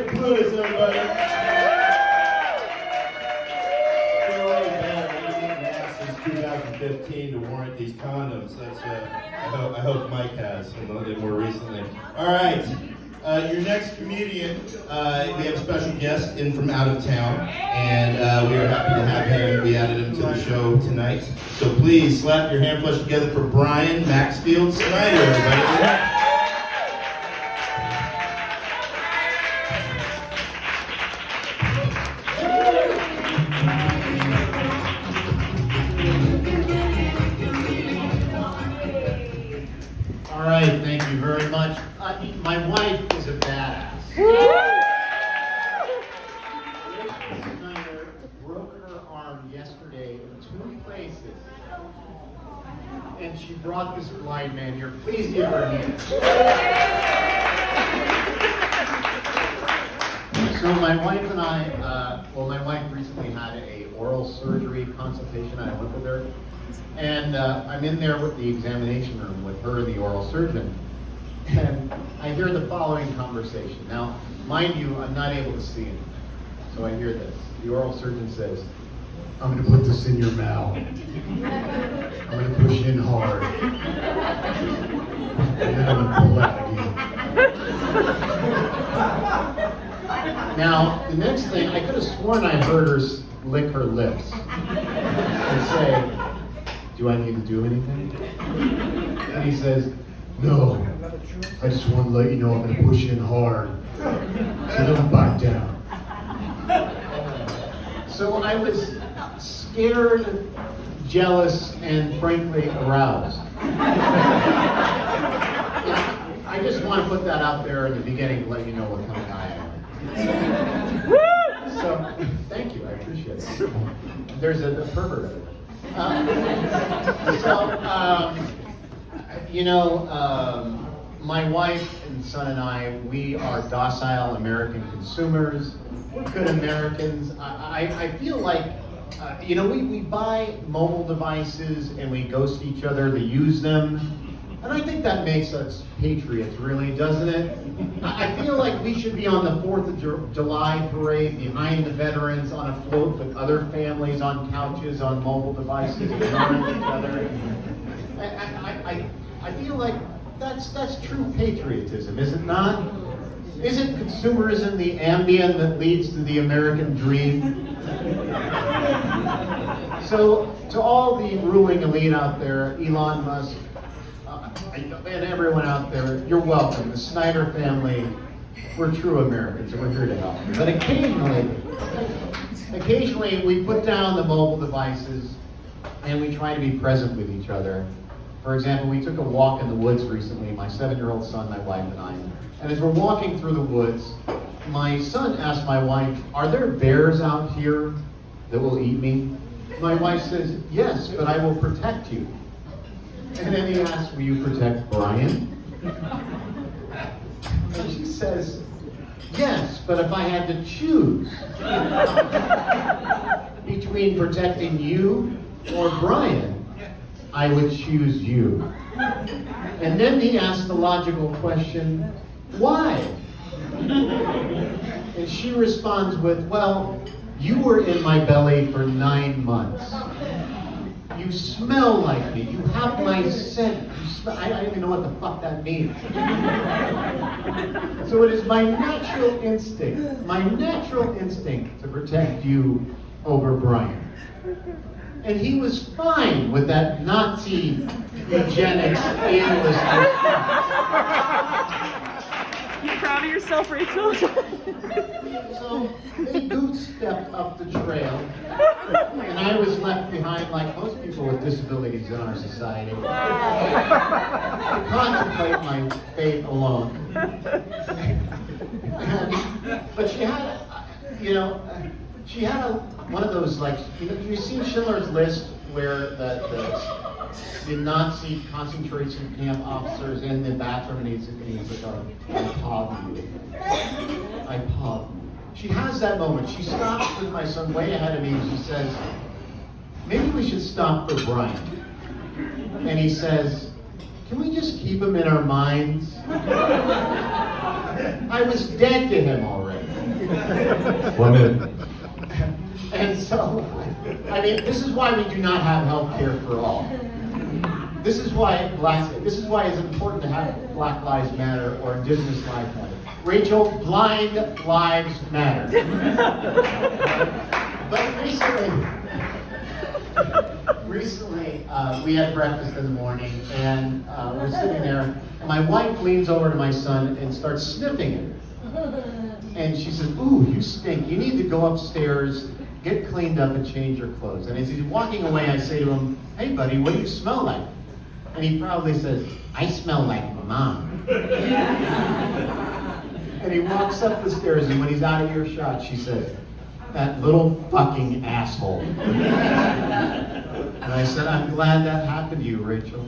St. Louis, everybody. Been really bad eating ass since 2015 to warrant these condoms. That's I hope Mike has, and more recently. All right. Your next comedian, we have a special guest in from out of town, and we are happy to have him. We added him to the show tonight. So please slap your hand flush together for Brian Maxfield Snyder, everybody. All right, thank you very much. My wife is a badass. Snyder broke her arm yesterday in 2 places. And she brought this blind man here. Please give her a hand. So my wife and I, my wife recently had a oral surgery consultation. I went with her. And I'm in there with the examination room with her and the oral surgeon. And I hear the following conversation. Now, mind you, I'm not able to see anything. So I hear this. The oral surgeon says, "I'm going to put this in your mouth. I'm going to push in hard. And then I'm going to pull out again." Now, the next thing, I could have sworn I heard her lick her lips and say, "Do I need to do anything?" And he says, "No, I just want to let you know I'm going to push in hard, so don't back down." So I was scared, jealous, and frankly aroused. I just want to put that out there in the beginning to let you know what kind of guy I am. So, thank you, I appreciate it. There's a pervert over there. My wife and son and I, we are docile American consumers. We're good Americans. I feel like, we buy mobile devices and we ghost each other to use them. And I think that makes us patriots, really, doesn't it? I feel like we should be on the 4th of July parade behind the veterans on a float with other families on couches, on mobile devices, ignoring each other. I feel like that's true patriotism, is it not? Isn't consumerism the ambient that leads to the American dream? So, to all the ruling elite out there, Elon Musk, and everyone out there, you're welcome. The Snyder family, we're true Americans, and we're here to help. But occasionally we put down the mobile devices and we try to be present with each other. For example, we took a walk in the woods recently, my 7-year-old son, my wife, and I. And as we're walking through the woods, my son asked my wife, "Are there bears out here that will eat me?" My wife says, "Yes, but I will protect you." And then he asks, "Will you protect Brian?" And she says, "Yes, but if I had to choose between protecting you or Brian, I would choose you." And then he asked the logical question, "Why?" And she responds with, "Well, you were in my belly for 9 months. You smell like me. You have my scent. I don't even know what the fuck that means." So it is my natural instinct to protect you over Brian. And he was fine with that Nazi eugenics analyst response. You proud of yourself, Rachel? So they boot-stepped up the trail, and I was left behind, like most people with disabilities in our society, to contemplate my fate alone. But she had one of those, like, you've seen Schindler's List, where the Nazi concentration camp officers in the bathroom, and he's like, "I pardon you. I pardon you." She has that moment. She stops with my son way ahead of me, and she says, "Maybe we should stop for Brian." And he says, "Can we just keep him in our minds?" I was dead to him already. 1 minute. And so, I mean, this is why we do not have health care for all. This is why it's important to have Black Lives Matter or Indigenous Lives Matter. Rachel, blind lives matter. But recently, we had breakfast in the morning, and we're sitting there, and my wife leans over to my son and starts sniffing him. And she says, "Ooh, you stink. You need to go upstairs, get cleaned up, and change your clothes." And as he's walking away, I say to him, "Hey, buddy, what do you smell like?" And he proudly says, "I smell like my mom." And he walks up the stairs, and when he's out of earshot, she says, "That little fucking asshole." And I said, "I'm glad that happened to you, Rachel.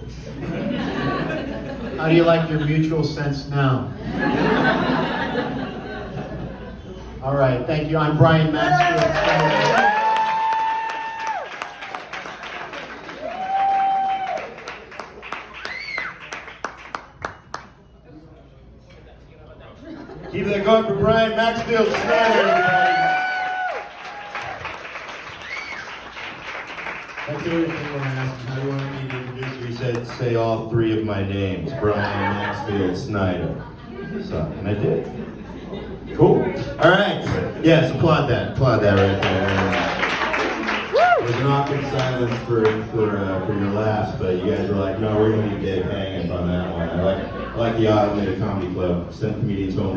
How do you like your mutual sense now?" All right, thank you. I'm Brian Maxfield. Keep that going for Brian Maxfield Snyder, everybody. That's everything when I asked him how do you want me to introduce you. He said, say all three of my names, Brian Maxfield Snyder. So, and I did. Cool. All right. Yes, applaud that right there. There's an awkward silence for your laughs, but you guys were like, no, we're going to leave Dave hanging on that one. I like the Alameda Comedy Club. Send comedians home.